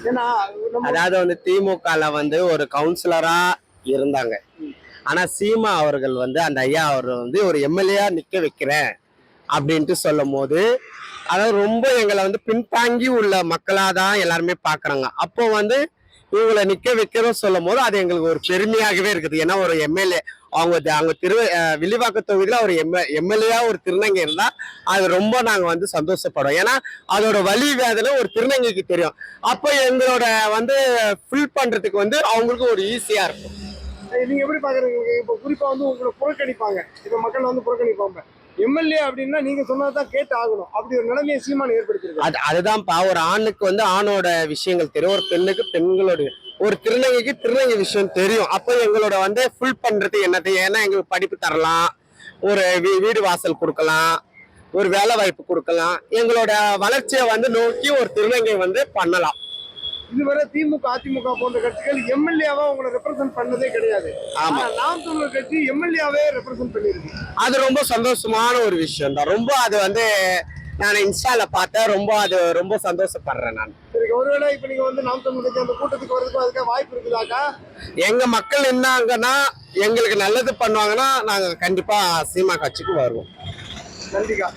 ஏன்னா அதாவது வந்து திமுகல வந்து ஒரு கவுன்சிலரா இருந்தாங்க. ஆனா சீமா அவர்கள் வந்து அந்த ஐயா அவர் வந்து ஒரு எம்எல்ஏயா நிக்க வைக்கிறேன் அப்படின்ட்டு சொல்லும் போது, அதாவது ரொம்ப எங்களை வந்து பின்தாங்கி உள்ள மக்களா தான் எல்லாருமே பாக்குறாங்க. அப்போ வந்து இவங்களை நிக்க வைக்கிறோம் சொல்லும் போது அது எங்களுக்கு ஒரு பெருமையாகவே இருக்குது. ஏன்னா ஒரு எம்எல்ஏ அவங்க வில்லிவாக்க தொகுதியில ஒரு எம்எல்ஏயா ஒரு திருநங்கை இருந்தா அது ரொம்ப நாங்க வந்து சந்தோஷப்படுறோம். ஏன்னா அதோட வலி வேதனை ஒரு திருநங்கைக்கு தெரியும். அப்போ எங்களோட வந்து ஃபில் பண்றதுக்கு வந்து அவங்களுக்கு ஒரு ஈஸியா இருக்கும். நீங்க எப்படி பாக்குறீங்க? இப்போ குறிப்பா வந்து உங்களை புறக்கணிப்பாங்க, இப்ப மக்கள் வந்து புறக்கணிப்பாங்க. எம்எல்ஏ அப்படின்னா நீங்க சொன்னதான் கேட்டு ஆகணும், அப்படி ஒரு நிலைமையை சீமான் ஏற்படுத்திருக்கு. அதுதான்ப்பா, ஒரு ஆணுக்கு வந்து ஆணோட விஷயங்கள் தெரியும், ஒரு பெண்ணுக்கு பெண்களோட, ஒரு திருநங்கைக்கு திருநங்கை விஷயம் தெரியும். அப்போ எங்களோட வந்து ஃபுல் பண்றது என்னது? ஏன்னா எங்களுக்கு படிப்பு தரலாம், ஒரு வீடு வாசல் கொடுக்கலாம், ஒரு வேலை வாய்ப்பு கொடுக்கலாம், எங்களோட வளர்ச்சியை வந்து நோக்கி ஒரு திருநங்கை வந்து பண்ணலாம். இதுவரை திமுக அதிமுக போன்ற கட்சிகள் எம்எல்ஏவா உங்களை ரெப்ரசென்ட் பண்ணதே கிடையாது. ஆமா, நாம் தமிழர் கட்சி எம்எல்ஏவே ரெப்ரசென்ட் பண்ணிருக்கு. அது ரொம்ப சந்தோஷமான ஒரு விஷயம் தான். ரொம்ப அது வந்து நான் இன்ஸ்டால பார்த்தேன், ரொம்ப அது ரொம்ப சந்தோஷப்படுறேன் நான். சரி, ஒருவேளை இப்ப நீங்க வந்து நாம் தமிழர் கட்சி அந்த கூட்டத்துக்கு வரதுக்கு அதுக்காக வாய்ப்பு இருக்குதாக்கா? எங்க மக்கள் என்னங்கன்னா எங்களுக்கு நல்லது பண்ணுவாங்கன்னா நாங்க கண்டிப்பா சீமா கட்சிக்கு வருவோம். நன்றிக்கா.